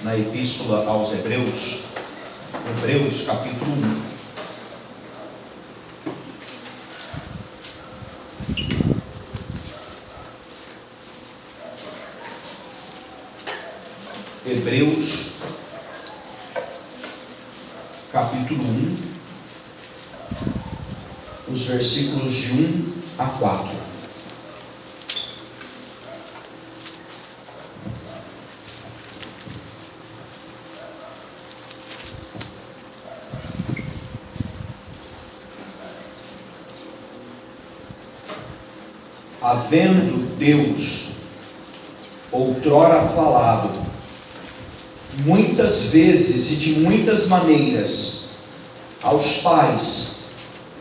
na Epístola aos Hebreus, Hebreus capítulo 1. Hebreus capítulo 1, os versículos de 1 a 4. Havendo Deus outrora falado muitas vezes e de muitas maneiras aos pais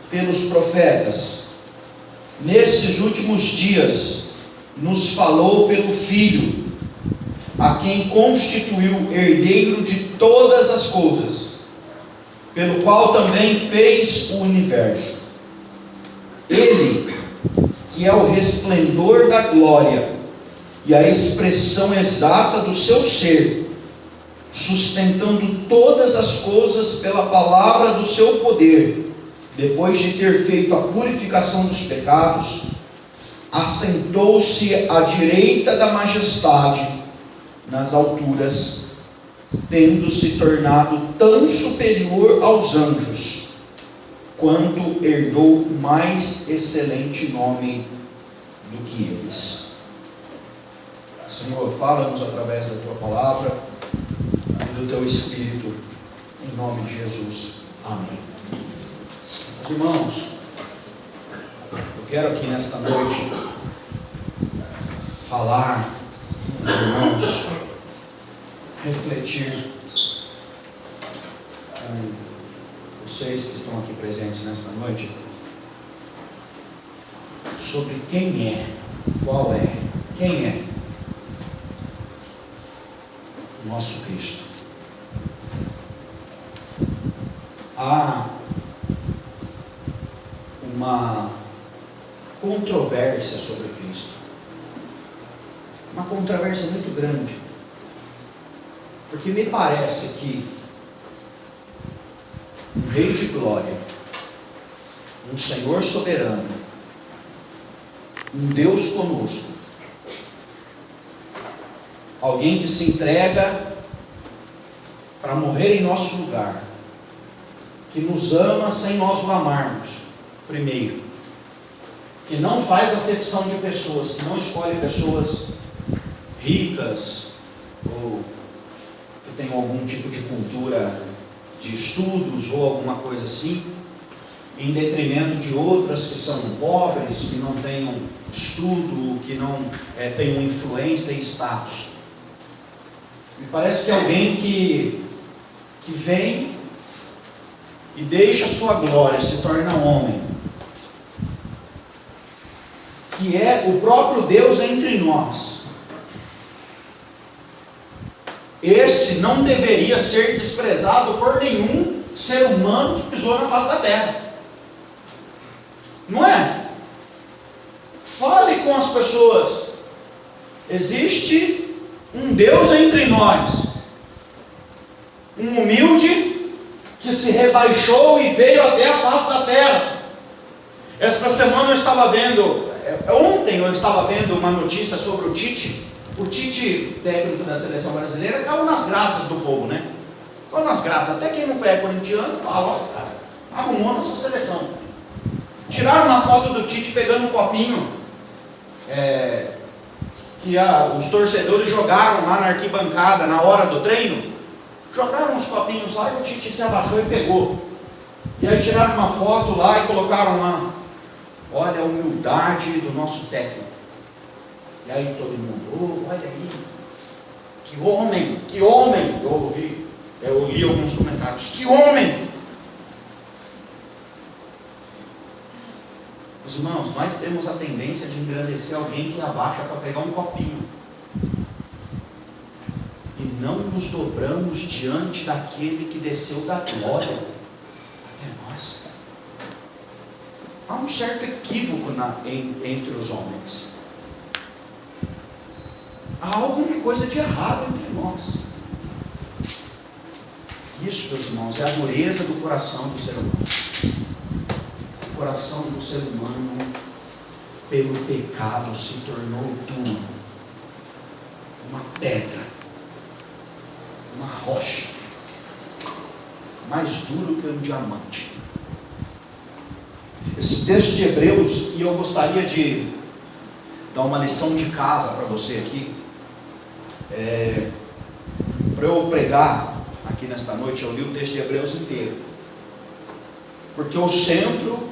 pelos profetas, nesses últimos dias nos falou pelo Filho, a quem constituiu herdeiro de todas as coisas, pelo qual também fez o universo. Ele, que é o resplendor da glória e a expressão exata do seu ser, sustentando todas as coisas pela palavra do seu poder, depois de ter feito a purificação dos pecados, assentou-se à direita da majestade nas alturas, tendo se tornado tão superior aos anjos, quanto herdou mais excelente nome do que eles. Senhor, fala-nos através da tua palavra e do teu Espírito, em nome de Jesus. Amém. Meus irmãos, eu quero aqui nesta noite falar com os irmãos, refletir com vocês que estão aqui presentes nesta noite sobre quem é, qual é, quem é o nosso Cristo. Há uma controvérsia sobre Cristo, uma controvérsia muito grande, porque me parece que um Rei de glória, um Senhor soberano, um Deus conosco, alguém que se entrega para morrer em nosso lugar, que nos ama sem nós o amarmos, primeiro, que não faz acepção de pessoas, que não escolhe pessoas ricas ou que tenham algum tipo de cultura de estudos ou alguma coisa assim, em detrimento de outras que são pobres, que não tenham estudo, que não tenham influência e status. Me parece que é alguém que vem e deixa a sua glória, se torna homem, que é o próprio Deus entre nós. Esse não deveria ser desprezado por nenhum ser humano que pisou na face da terra, não é? Fale com as pessoas. Existe um Deus entre nós, um humilde que se rebaixou e veio até a face da terra. Esta semana eu estava vendo, ontem eu estava vendo uma notícia sobre o Tite. O Tite, técnico da seleção brasileira, caiu nas graças do povo, né? Caiu nas graças. Até quem não é corintiano fala, ó, cara, arrumou a nossa seleção. Tiraram uma foto do Tite pegando um copinho que os torcedores jogaram lá na arquibancada na hora do treino. Jogaram uns copinhos lá e o Tite se abaixou e pegou. E aí tiraram uma foto lá e colocaram lá. Olha a humildade do nosso técnico. E aí todo mundo, olha aí, que homem, que homem. Eu li alguns comentários, que homem. Os irmãos, nós temos a tendência de engrandecer alguém que abaixa para pegar um copinho. E não nos dobramos diante daquele que desceu da glória até nós. Há um certo equívoco entre os homens. Há alguma coisa de errado entre nós. Isso, meus irmãos, é a dureza do coração do ser humano. O coração do ser humano, pelo pecado, se tornou duro. Uma pedra, uma rocha, mais duro que um diamante. Esse texto de Hebreus, e eu gostaria de dar uma lição de casa para você aqui, para eu pregar aqui nesta noite. Eu li o texto de Hebreus inteiro, porque o centro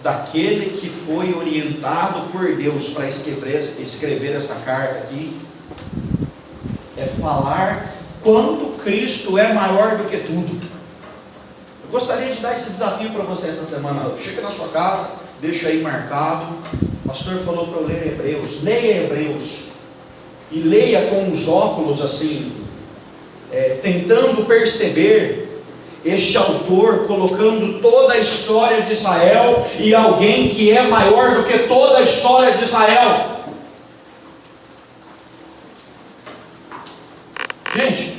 daquele que foi orientado por Deus para escrever essa carta aqui é falar quanto Cristo é maior do que tudo. Eu gostaria de dar esse desafio para você essa semana. Chega na sua casa, deixa aí marcado. O pastor falou para eu ler Hebreus. Leia Hebreus e leia com os óculos assim, tentando perceber este autor colocando toda a história de Israel e alguém que é maior do que toda a história de Israel. Gente,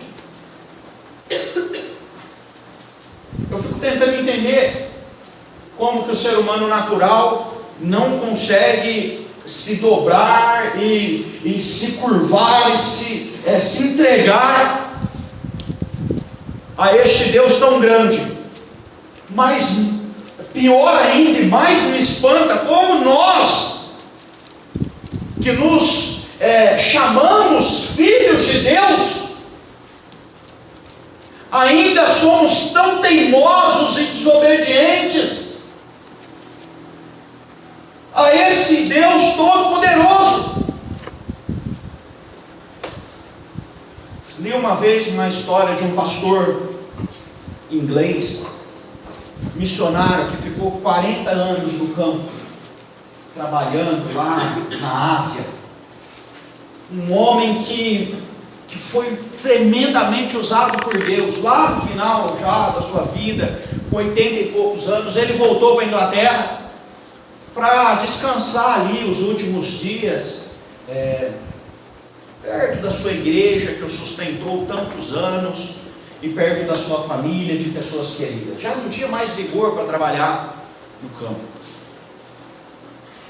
eu fico tentando entender como que o ser humano natural não consegue se dobrar e se curvar e se entregar a este Deus tão grande. Mas pior ainda, e mais me espanta, como nós que nos chamamos filhos de Deus, ainda somos tão teimosos e desobedientes a esse Deus Todo-Poderoso. Li uma vez uma história de um pastor inglês, missionário, que ficou 40 anos no campo, trabalhando lá na Ásia. Um homem que foi tremendamente usado por Deus. Lá no final já da sua vida, com 80 e poucos anos, ele voltou para a Inglaterra para descansar ali os últimos dias, perto da sua igreja que o sustentou tantos anos, e perto da sua família, de pessoas queridas. Já não tinha mais vigor para trabalhar no campo.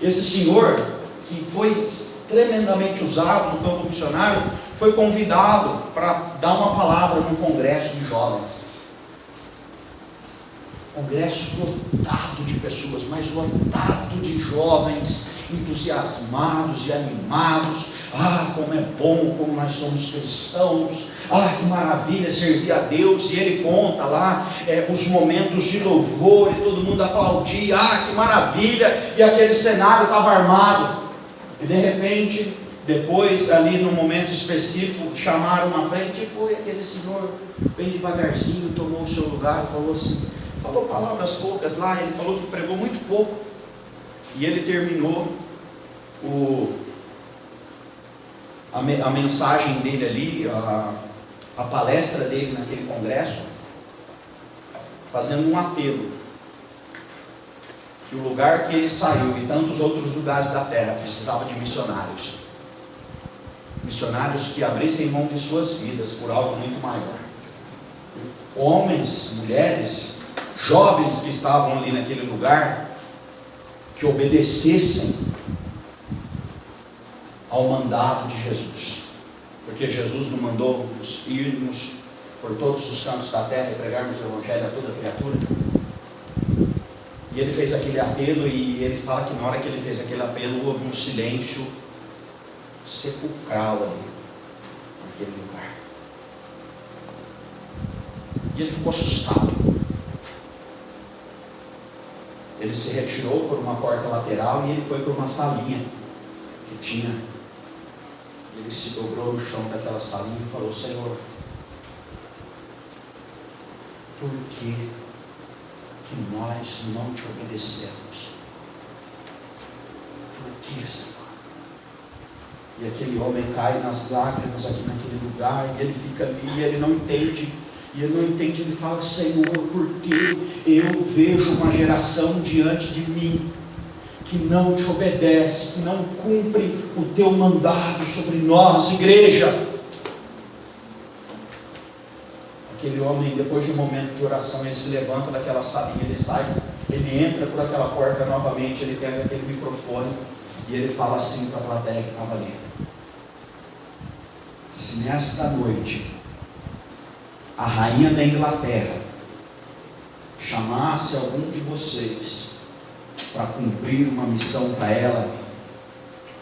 Esse senhor, que foi tremendamente usado no campo missionário, foi convidado para dar uma palavra num congresso de jovens. Congresso lotado de pessoas, mas lotado de jovens entusiasmados e animados. Ah, como é bom, como nós somos cristãos. Ah, que maravilha servir a Deus. E ele conta lá os momentos de louvor, e todo mundo aplaudia. Ah, que maravilha. E aquele cenário estava armado. E de repente, depois, ali num momento específico, chamaram na frente, e foi aquele senhor bem devagarzinho, tomou o seu lugar e falou assim, falou palavras poucas lá. Ele falou que pregou muito pouco, e ele terminou a mensagem dele ali, a palestra dele naquele congresso, fazendo um apelo, que o lugar que ele saiu e tantos outros lugares da terra precisava de missionários, missionários que abrissem mão de suas vidas por algo muito maior. Homens, mulheres, jovens que estavam ali naquele lugar, que obedecessem ao mandado de Jesus, porque Jesus nos mandou irmos por todos os cantos da terra e pregarmos o Evangelho a toda criatura. E ele fez aquele apelo, e ele fala que na hora que ele fez aquele apelo, houve um silêncio sepulcral ali, naquele lugar. E ele ficou assustado. Ele se retirou por uma porta lateral e ele foi por uma salinha que tinha. Ele se dobrou no chão daquela salinha e falou: Senhor, por que nós não te obedecemos? Por que, Senhor? E aquele homem cai nas lágrimas aqui naquele lugar, e ele fica ali, e ele não entende. E ele não entende, ele fala: Senhor, porque eu vejo uma geração diante de mim que não te obedece, que não cumpre o teu mandado sobre nós, igreja. Aquele homem, depois de um momento de oração, ele se levanta daquela salinha, ele sai, ele entra por aquela porta novamente, ele pega aquele microfone e ele fala assim para a plateia que estava ali: se nesta noite a rainha da Inglaterra chamasse algum de vocês para cumprir uma missão para ela,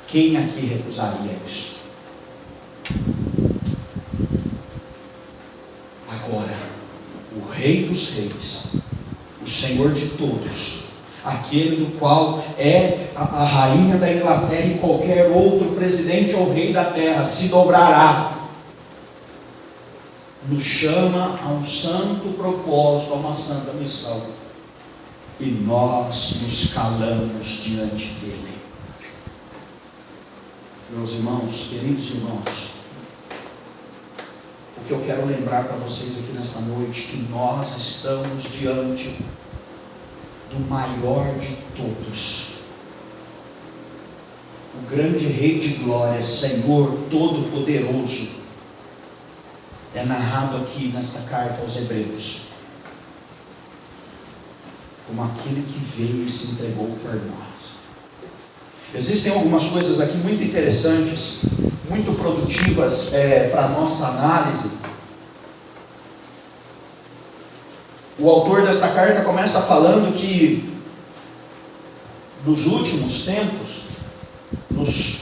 quem aqui recusaria isso? Agora, o Rei dos Reis, o Senhor de todos, aquele do qual é a rainha da Inglaterra e qualquer outro presidente ou rei da terra, se dobrará, nos chama a um santo propósito, a uma santa missão, e nós nos calamos diante dele. Meus irmãos, queridos irmãos, o que eu quero lembrar para vocês aqui nesta noite, que nós estamos diante do maior de todos, o grande Rei de glória, Senhor Todo-Poderoso. É narrado aqui nesta carta aos Hebreus como aquele que veio e se entregou por nós. Existem algumas coisas aqui muito interessantes, muito produtivas para a nossa análise. O autor desta carta começa falando que nos últimos tempos, nos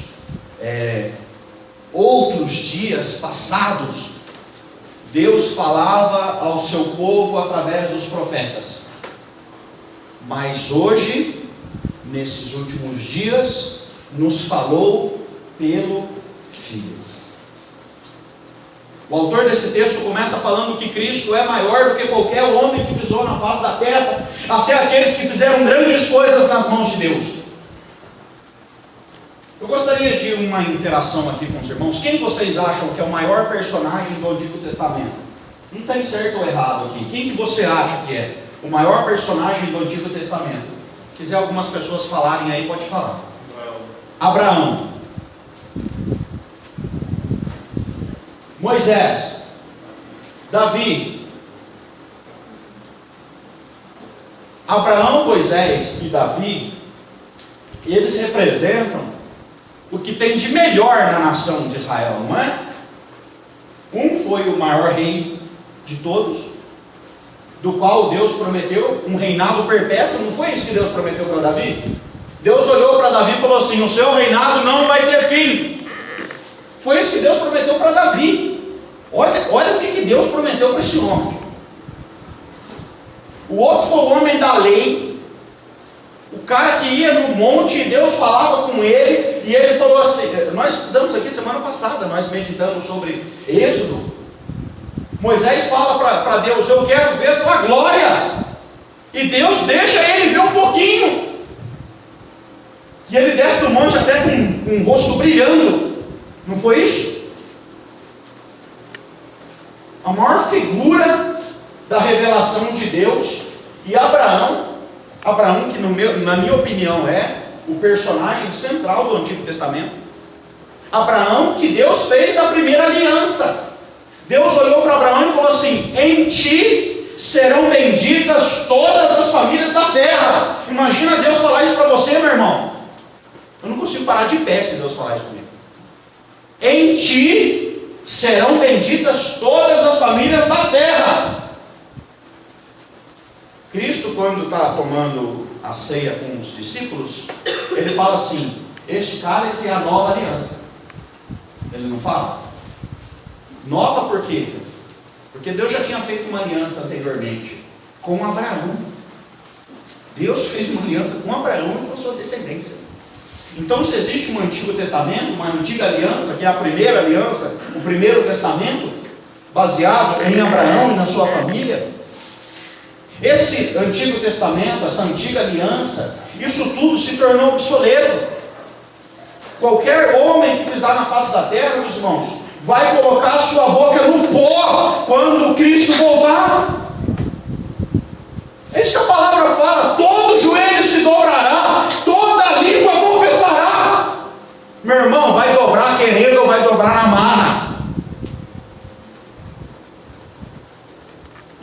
outros dias passados, Deus falava ao seu povo através dos profetas. Mas hoje, nesses últimos dias, nos falou pelo Filho. O autor desse texto começa falando que Cristo é maior do que qualquer homem que pisou na face da terra, até aqueles que fizeram grandes coisas nas mãos de Deus. Eu gostaria de uma interação aqui com os irmãos. Quem vocês acham que é o maior personagem do Antigo Testamento? Não tem certo ou errado aqui. Quem que você acha que é o maior personagem do Antigo Testamento? Se quiser algumas pessoas falarem aí, pode falar. Abraão. Moisés. Davi. Abraão, Moisés e Davi, eles representam o que tem de melhor na nação de Israel, não é? Um foi o maior rei de todos, do qual Deus prometeu um reinado perpétuo. Não foi isso que Deus prometeu para Davi? Deus olhou para Davi e falou assim: o seu reinado não vai ter fim. Foi isso que Deus prometeu para Davi. Olha o que Deus prometeu para esse homem. O outro foi o homem da lei, o cara que ia no monte e Deus falava com ele, e ele falou assim, nós estudamos aqui semana passada, nós meditamos sobre Êxodo. Moisés fala para Deus: eu quero ver a tua glória, e Deus deixa ele ver um pouquinho, e ele desce do monte até com o rosto brilhando. Não foi isso? A maior figura da revelação de Deus. E Abraão que na minha opinião é o personagem central do Antigo Testamento. Abraão, que Deus fez a primeira aliança. Deus olhou para Abraão e falou assim: em ti serão benditas todas as famílias da terra. Imagina Deus falar isso para você, meu irmão. Eu não consigo parar de pé se Deus falar isso comigo. Em ti serão benditas todas as famílias da terra. Cristo, quando está tomando a ceia com os discípulos, ele fala assim: este cálice é a nova aliança. Ele não fala? Nova por quê? Porque Deus já tinha feito uma aliança anteriormente com Abraão. Deus fez uma aliança com Abraão e com a sua descendência. Então, se existe um Antigo Testamento, uma antiga aliança, que é a primeira aliança, o primeiro testamento, baseado em Abraão e na sua família, esse Antigo Testamento, essa antiga aliança, isso tudo se tornou obsoleto. Qualquer homem que pisar na face da terra, meus irmãos, vai colocar a sua boca no pó quando Cristo voltar. É isso que a palavra fala: todo joelho se dobrará, toda língua confessará. Meu irmão, vai dobrar querendo ou vai dobrar na marra?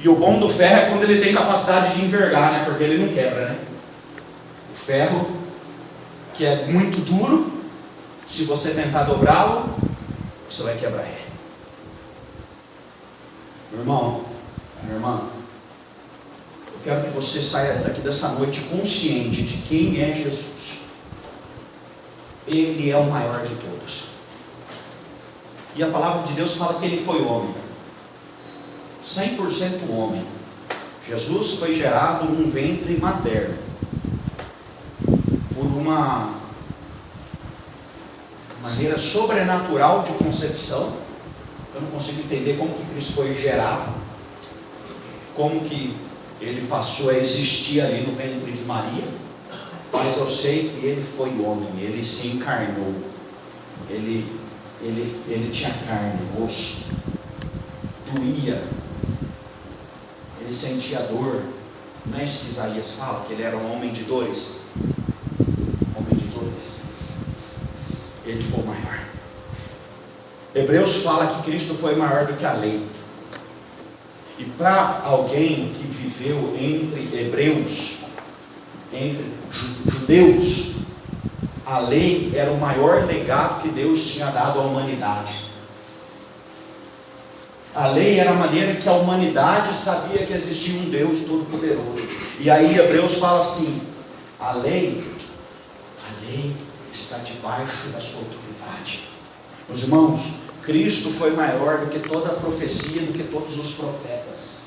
E o bom do ferro é quando ele tem capacidade de envergar, né? Porque ele não quebra, né? O ferro, que é muito duro, se você tentar dobrá-lo, você vai quebrar ele. Meu irmão, minha irmã, eu quero que você saia daqui dessa noite consciente de quem é Jesus. Ele é o maior de todos. E a palavra de Deus fala que ele foi homem, 100% homem. Jesus foi gerado num ventre materno, por uma maneira sobrenatural de concepção. Eu não consigo entender como que Cristo foi gerado, como que ele passou a existir ali no ventre de Maria, mas eu sei que ele foi homem, ele se encarnou, ele tinha carne, osso, doía, ele sentia dor. Não é isso que Isaías fala, que ele era um homem de dores? Homem de dores. Ele foi o maior. Hebreus fala que Cristo foi maior do que a lei. E para alguém que viveu entre hebreus, entre judeus, a lei era o maior legado que Deus tinha dado à humanidade. A lei era a maneira que a humanidade sabia que existia um Deus todo-poderoso. E aí Hebreus fala assim: a lei está debaixo da sua autoridade. Meus irmãos, Cristo foi maior do que toda a profecia, do que todos os profetas.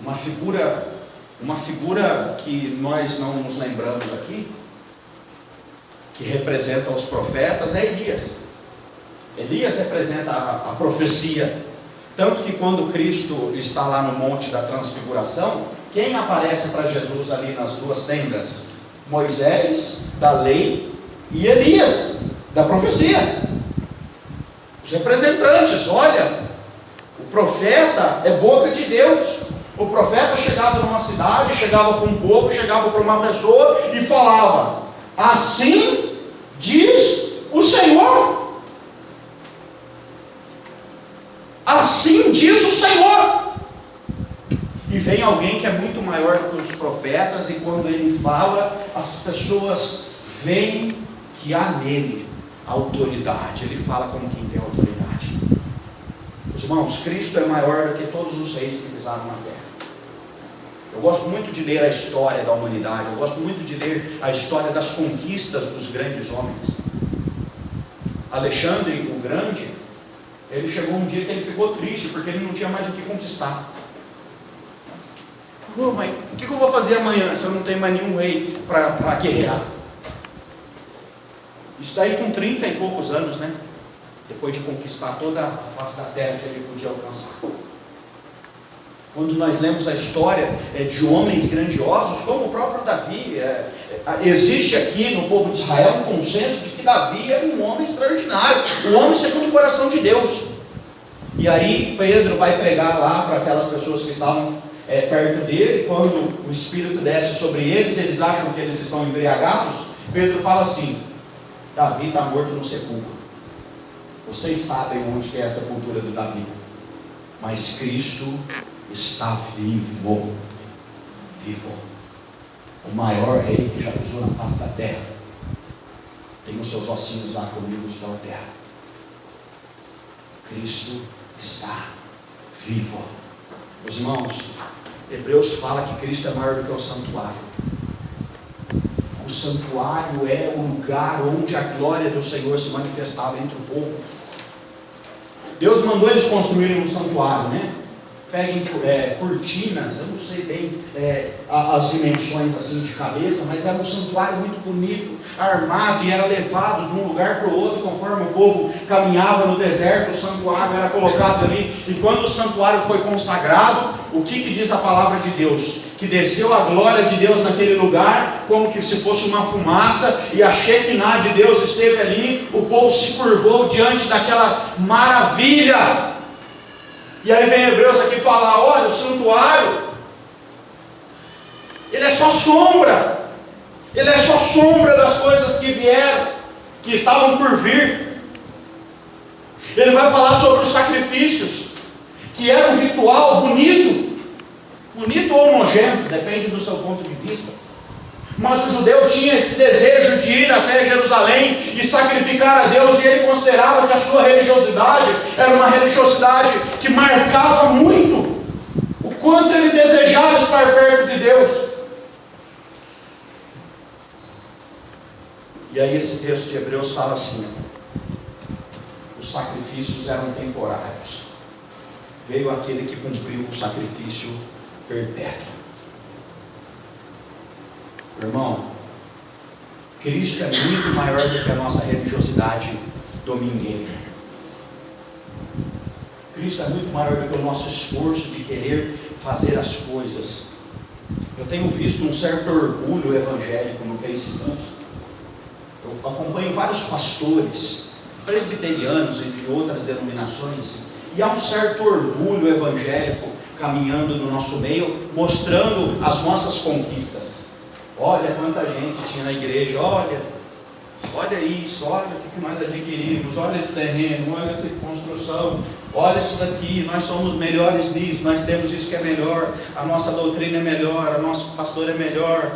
Uma figura que nós não nos lembramos aqui, que representa os profetas, é Elias. Elias representa a profecia. Tanto que quando Cristo está lá no Monte da Transfiguração, quem aparece para Jesus ali nas duas tendas? Moisés, da lei, e Elias, da profecia. Os representantes. Olha, o profeta é boca de Deus. O profeta chegava numa cidade, chegava para um povo, chegava para uma pessoa e falava: assim diz o Senhor. Assim diz o Senhor. E vem alguém que é muito maior do que os profetas, e quando ele fala, as pessoas veem que há nele autoridade. Ele fala como quem tem autoridade. Os irmãos, Cristo é maior do que todos os reis que pisaram na terra. Eu gosto muito de ler a história da humanidade. Eu gosto muito de ler a história das conquistas dos grandes homens. Alexandre o Grande, ele chegou um dia que ele ficou triste, porque ele não tinha mais o que conquistar. Mas o que eu vou fazer amanhã, se eu não tenho mais nenhum rei para guerrear? Isso daí com 30 e poucos anos, né? Depois de conquistar toda a face da terra que ele podia alcançar. Quando nós lemos a história de homens grandiosos, como o próprio Davi, existe aqui no povo de Israel um consenso de que Davi é um homem extraordinário, um homem segundo o coração de Deus. E aí Pedro vai pregar lá para aquelas pessoas que estavam perto dele. Quando o Espírito desce sobre eles, eles acham que eles estão embriagados. Pedro fala assim: Davi está morto no sepulcro. Vocês sabem onde que é a sepultura do Davi, mas Cristo está vivo. Vivo. O maior rei que já pisou na face da terra tem os seus ossinhos lá comigo pela terra. Cristo está vivo. Meus irmãos, Hebreus fala que Cristo é maior do que o santuário. O santuário é o lugar onde a glória do Senhor se manifestava entre o povo. Deus mandou eles construírem um santuário, né? Peguem cortinas, eu não sei bem as dimensões assim de cabeça, mas era um santuário muito bonito, armado, e era levado de um lugar para o outro, conforme o povo caminhava no deserto. O santuário era colocado ali, e quando o santuário foi consagrado, o que diz a palavra de Deus? Que desceu a glória de Deus naquele lugar, como que se fosse uma fumaça, e a Shekinah de Deus esteve ali. O povo se curvou diante daquela maravilha. E aí vem Hebreus aqui falar: olha, o santuário, ele é só sombra, ele é só sombra das coisas que vieram, que estavam por vir. Ele vai falar sobre os sacrifícios, que era um ritual bonito, bonito ou nojento, depende do seu ponto de vista. Mas o judeu tinha esse desejo de ir até Jerusalém e sacrificar a Deus, e ele considerava que a sua religiosidade era uma religiosidade que marcava muito o quanto ele desejava estar perto de Deus. E aí esse texto de Hebreus fala assim: os sacrifícios eram temporários, veio aquele que cumpriu o sacrifício perpétuo. Irmão, Cristo é muito maior do que a nossa religiosidade domingueira. Cristo é muito maior do que o nosso esforço de querer fazer as coisas. Eu tenho visto um certo orgulho evangélico no Facebook. Eu acompanho vários pastores, presbiterianos e de outras denominações, e há um certo orgulho evangélico caminhando no nosso meio, mostrando as nossas conquistas. Olha quanta gente tinha na igreja, olha isso, olha o que nós adquirimos, olha esse terreno, olha essa construção, olha isso daqui, nós somos melhores nisso, nós temos isso que é melhor, a nossa doutrina é melhor, o nosso pastor é melhor,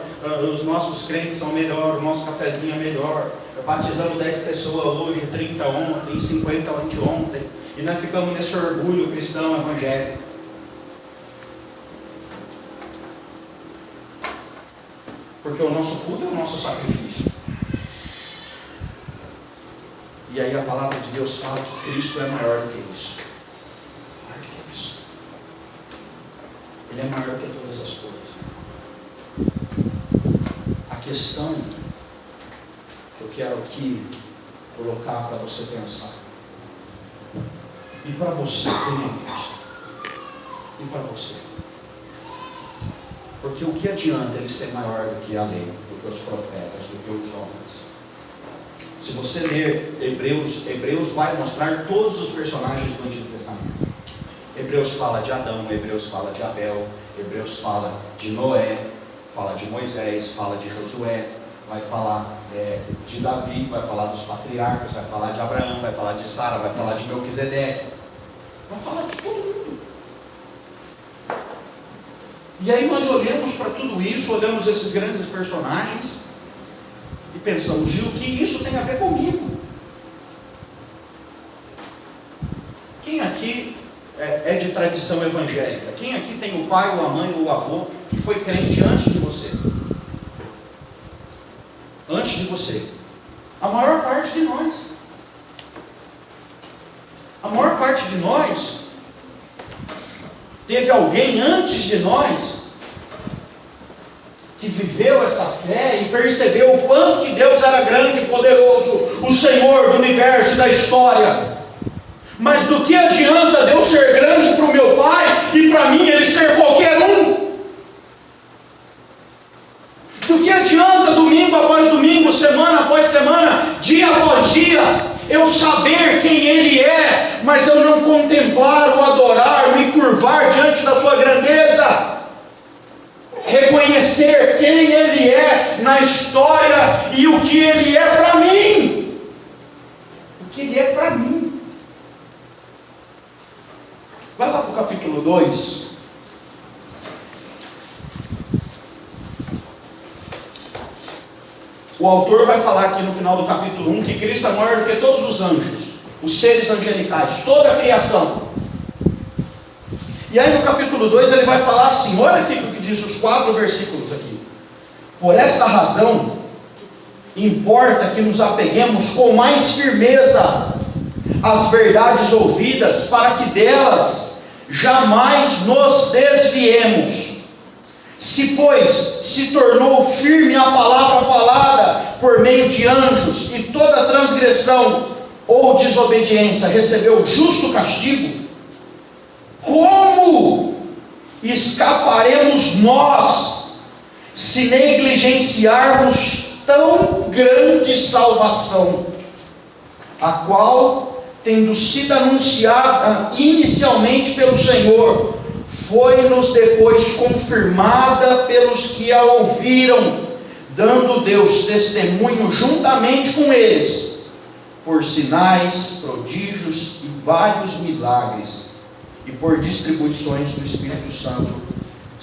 os nossos crentes são melhor, o nosso cafezinho é melhor, batizamos 10 pessoas hoje, 30 ontem, 50 anteontem, e nós ficamos nesse orgulho cristão evangélico. Porque o nosso culto é o nosso sacrifício. E aí a palavra de Deus fala que Cristo é maior do que isso. Maior do que isso. Ele é maior que todas as coisas. A questão que eu quero aqui colocar para você pensar. E para você, Cristo. E para você. Porque o que adianta ele ser maior do que a lei, do que os profetas, do que os homens? Se você ler Hebreus vai mostrar todos os personagens do Antigo Testamento. Hebreus fala de Adão, Hebreus fala de Abel, Hebreus fala de Noé, fala de Moisés, fala de Josué, vai falar de Davi, vai falar dos patriarcas, vai falar de Abraão, vai falar de Sara, vai falar de Melquisedeque, vai falar de todo mundo. E aí nós olhamos para tudo isso, olhamos esses grandes personagens e pensamos: Gil, o que isso tem a ver comigo? Quem aqui é de tradição evangélica? Quem aqui tem o pai, ou a mãe, ou o avô que foi crente antes de você? Antes de você. A maior parte de nós. A maior parte de nós teve alguém antes de nós que viveu essa fé e percebeu o quanto que Deus era grande e poderoso, o Senhor do universo e da história. Mas do que adianta Deus ser grande para o meu pai e para mim ele ser qualquer um? Do que adianta domingo após domingo, semana após semana, dia após dia, eu saber quem Ele é, mas eu não contemplar, o adorar, me curvar diante da sua grandeza, reconhecer quem Ele é na história e o que Ele é para mim, o que Ele é para mim. Vai lá para o capítulo 2. O autor vai falar aqui no final do capítulo 1 que Cristo é maior do que todos os anjos, os seres angelicais, toda a criação. E aí no capítulo 2 ele vai falar assim, olha aqui o que diz os 4 versículos aqui. Por esta razão, importa que nos apeguemos com mais firmeza às verdades ouvidas, para que delas jamais nos desviemos. Se, pois, se tornou firme a palavra falada por meio de anjos, e toda transgressão ou desobediência recebeu justo castigo, como escaparemos nós, se negligenciarmos tão grande salvação, a qual, tendo sido anunciada inicialmente pelo Senhor, foi-nos depois confirmada pelos que a ouviram, dando Deus testemunho juntamente com eles, por sinais, prodígios e vários milagres, e por distribuições do Espírito Santo,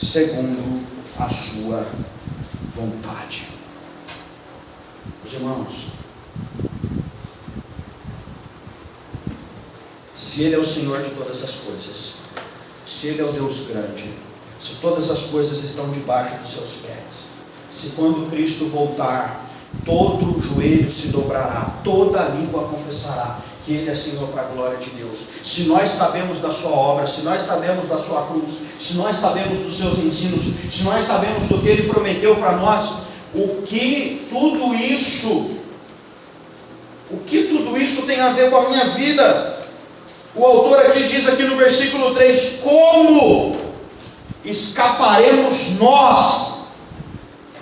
segundo a sua vontade. Meus irmãos, se Ele é o Senhor de todas as coisas, se Ele é o Deus grande, se todas as coisas estão debaixo dos seus pés, se quando Cristo voltar, todo joelho se dobrará, toda língua confessará que Ele é Senhor para a glória de Deus, se nós sabemos da sua obra, se nós sabemos da sua cruz, se nós sabemos dos seus ensinos, se nós sabemos do que Ele prometeu para nós, o que tudo isso tem a ver com a minha vida? O autor aqui diz aqui no versículo 3, como escaparemos nós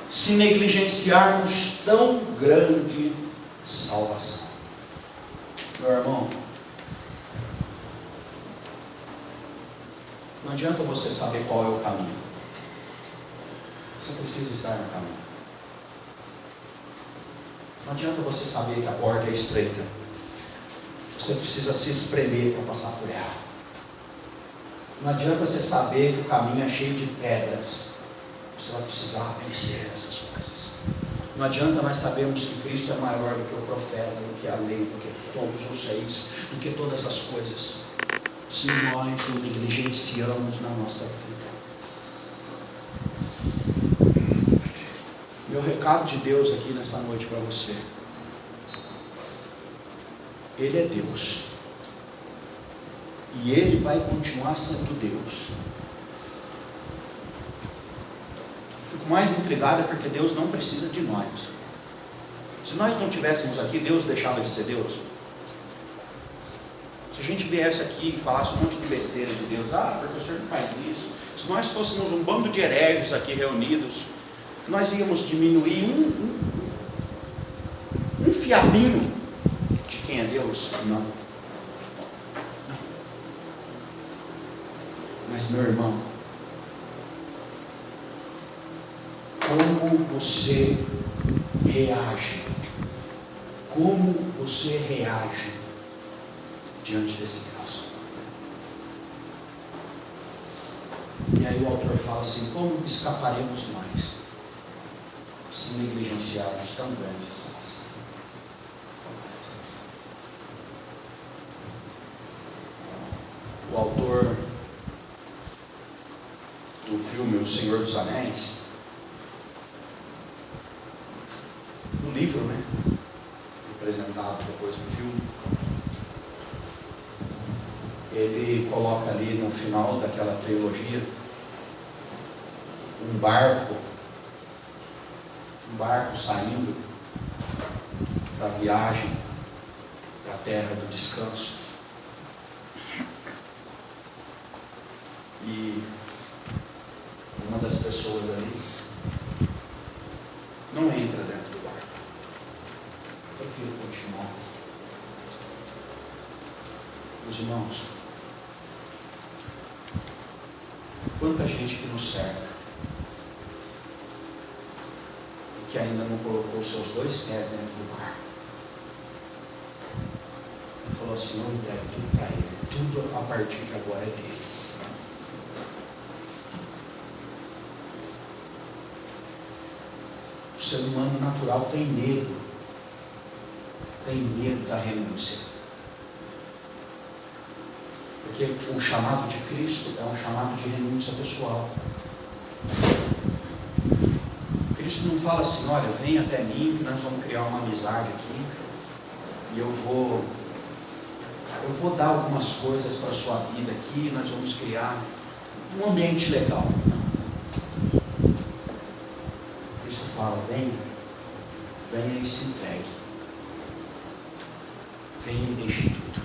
se negligenciarmos tão grande salvação? Meu irmão, não adianta você saber qual é o caminho, você precisa estar no caminho. Não adianta você saber que a porta é estreita, você precisa se espremer para passar por ela. Não adianta você saber que o caminho é cheio de pedras, você vai precisar vencer essas coisas. Não adianta nós sabermos que Cristo é maior do que o profeta, do que a lei, do que todos os reis, do que todas as coisas, se nós o negligenciamos na nossa vida. Meu recado de Deus aqui nessa noite para você: Ele é Deus, e Ele vai continuar sendo Deus. Fico mais intrigado porque Deus não precisa de nós. Se nós não estivéssemos aqui, Deus deixava de ser Deus? Se a gente viesse aqui e falasse um monte de besteira de Deus, professor não faz isso. Se nós fôssemos um bando de hereges aqui reunidos, nós íamos diminuir um fiabinho de quem é Deus? Não. Mas, meu irmão, como você reage? Como você reage diante desse caso? E aí o autor fala assim: como escaparemos nós se negligenciarmos tão grande salvação? O autor do filme O Senhor dos Anéis, no livro, apresentado depois do filme, ele coloca ali no final daquela trilogia um barco saindo para a viagem para a terra do descanso, e uma das pessoas ali não entra dentro do barco. Eu prefiro continuar. Meus irmãos, quanta gente que nos cerca e que ainda não colocou seus dois pés dentro do barco e falou assim: eu entrego tudo para Ele, tudo a partir de agora é dele. O ser humano natural tem medo da renúncia, porque o chamado de Cristo é um chamado de renúncia pessoal. Cristo não fala assim: olha, vem até mim que nós vamos criar uma amizade aqui e eu vou dar algumas coisas para a sua vida aqui, nós vamos criar um ambiente legal. Cristo fala: venha e se entregue, venha e deixe tudo.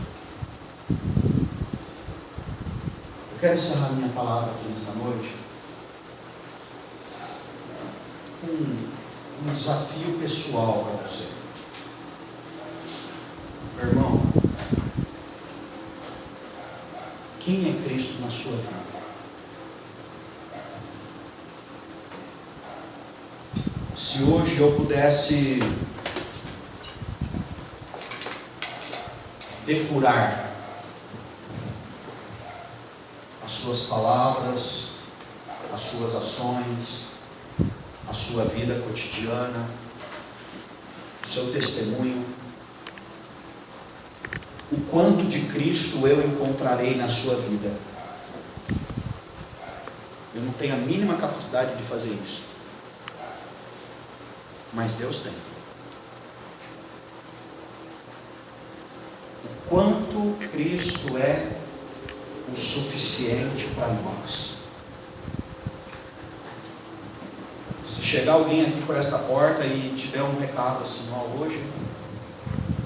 Eu quero encerrar minha palavra aqui nesta noite com um desafio pessoal para você. Meu irmão, quem é Cristo na sua vida? Se hoje eu pudesse depurar as suas palavras, as suas ações, a sua vida cotidiana, o seu testemunho. O quanto de Cristo eu encontrarei na sua vida? Eu não tenho a mínima capacidade de fazer isso, mas Deus tem. O quanto Cristo é o suficiente para nós. Se chegar alguém aqui por essa porta e te der um recado assim, ó, hoje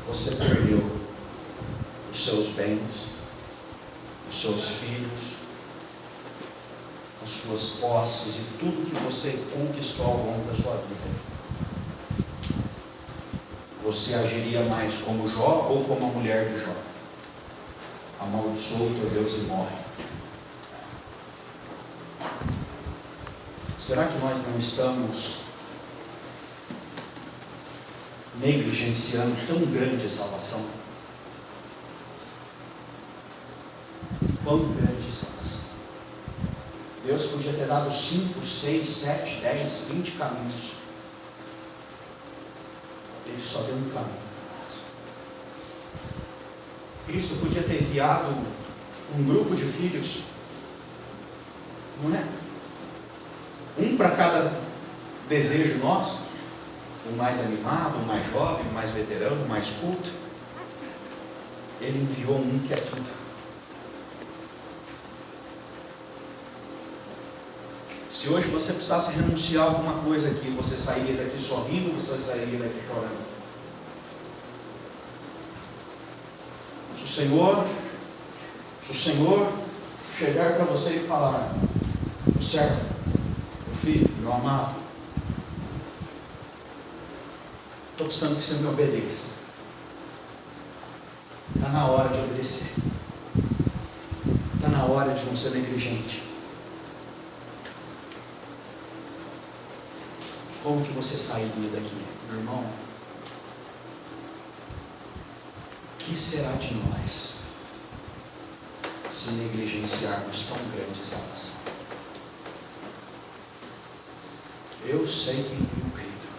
você perdeu os seus bens, os seus filhos, as suas posses e tudo que você conquistou ao longo da sua vida, você agiria mais como Jó ou como a mulher de Jó? Amaldiçoa o teu Deus e morre. Será que nós não estamos negligenciando tão grande salvação? Quão grande salvação! Deus podia ter dado 5, 6, 7, 10, 20 caminhos. Ele só deu um caminho. Cristo podia ter enviado um grupo de filhos, não é? Um para cada desejo nosso, o mais animado, o mais jovem, o mais veterano, o mais culto. Ele enviou um que é tudo. Se hoje você precisasse renunciar a alguma coisa aqui, você sairia daqui sorrindo ou você sairia daqui chorando? Se o Senhor chegar para você e falar: meu servo, meu filho, meu amado, estou precisando que você me obedeça. Está na hora de obedecer. Está na hora de não ser negligente. Como que você sairia daqui, meu irmão? O que será de nós se negligenciarmos tão grande salvação? Eu sei que Ele é incrível.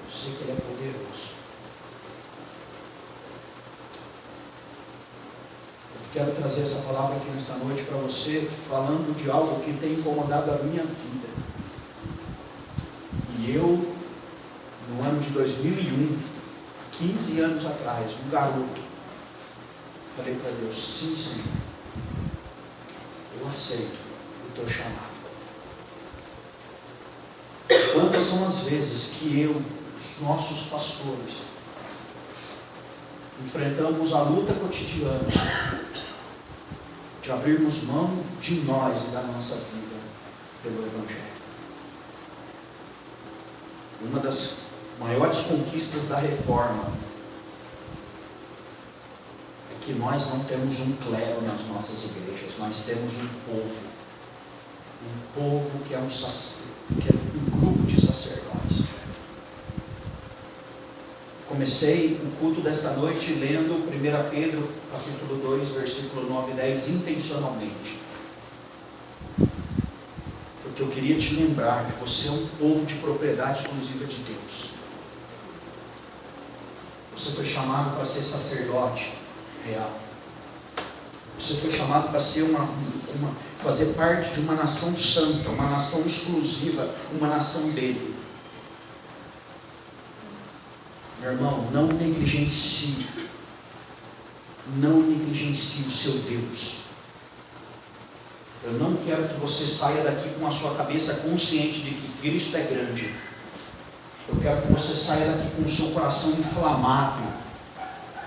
Eu sei que Ele é poderoso. Eu quero trazer essa palavra aqui nesta noite para você, falando de algo que tem incomodado a minha vida. E eu, no ano de 2001, 15 anos atrás, um garoto, falei para Deus: sim, Senhor, eu aceito o teu chamado. Quantas são as vezes que eu, os nossos pastores, enfrentamos a luta cotidiana de abrirmos mão de nós e da nossa vida pelo Evangelho. Uma das maiores conquistas da reforma é que nós não temos um clero nas nossas igrejas, nós temos um povo que é um grupo de sacerdotes. Comecei o culto desta noite lendo 1 Pedro, capítulo 2, versículo 9 e 10, intencionalmente. Porque eu queria te lembrar que você é um povo de propriedade exclusiva de Deus. Você foi chamado para ser sacerdote real. Você foi chamado para ser fazer parte de uma nação santa, uma nação exclusiva, uma nação dele. Meu irmão, não negligencie o seu Deus. Eu não quero que você saia daqui com a sua cabeça consciente de que Cristo é grande. Eu quero que você saia daqui com o seu coração inflamado,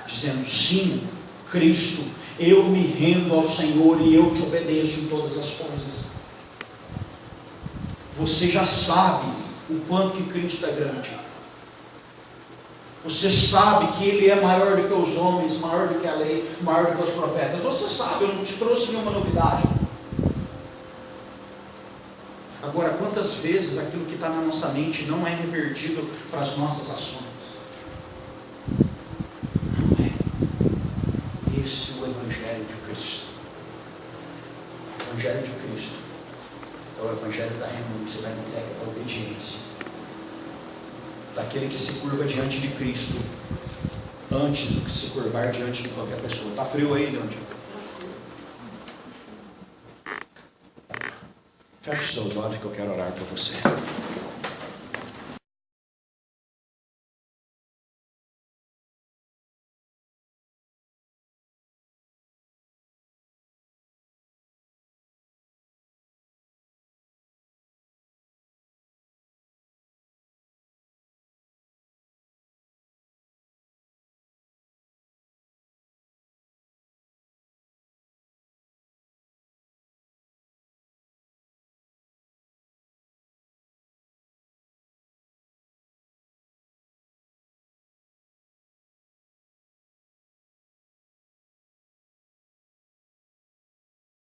dizendo: sim, Cristo, eu me rendo ao Senhor e eu te obedeço em todas as coisas. Você já sabe o quanto que Cristo é grande. Você sabe que Ele é maior do que os homens, maior do que a lei, maior do que os profetas. Você sabe, eu não te trouxe nenhuma novidade. Agora, quantas vezes aquilo que está na nossa mente não é revertido para as nossas ações? Não é. Esse é o Evangelho de Cristo. O Evangelho de Cristo É o evangelho da renúncia, da entrega, da obediência. Daquele que se curva diante de Cristo, antes do que se curvar diante de qualquer pessoa. Está frio aí, Leandro? Feche os seus olhos que eu quero orar por você.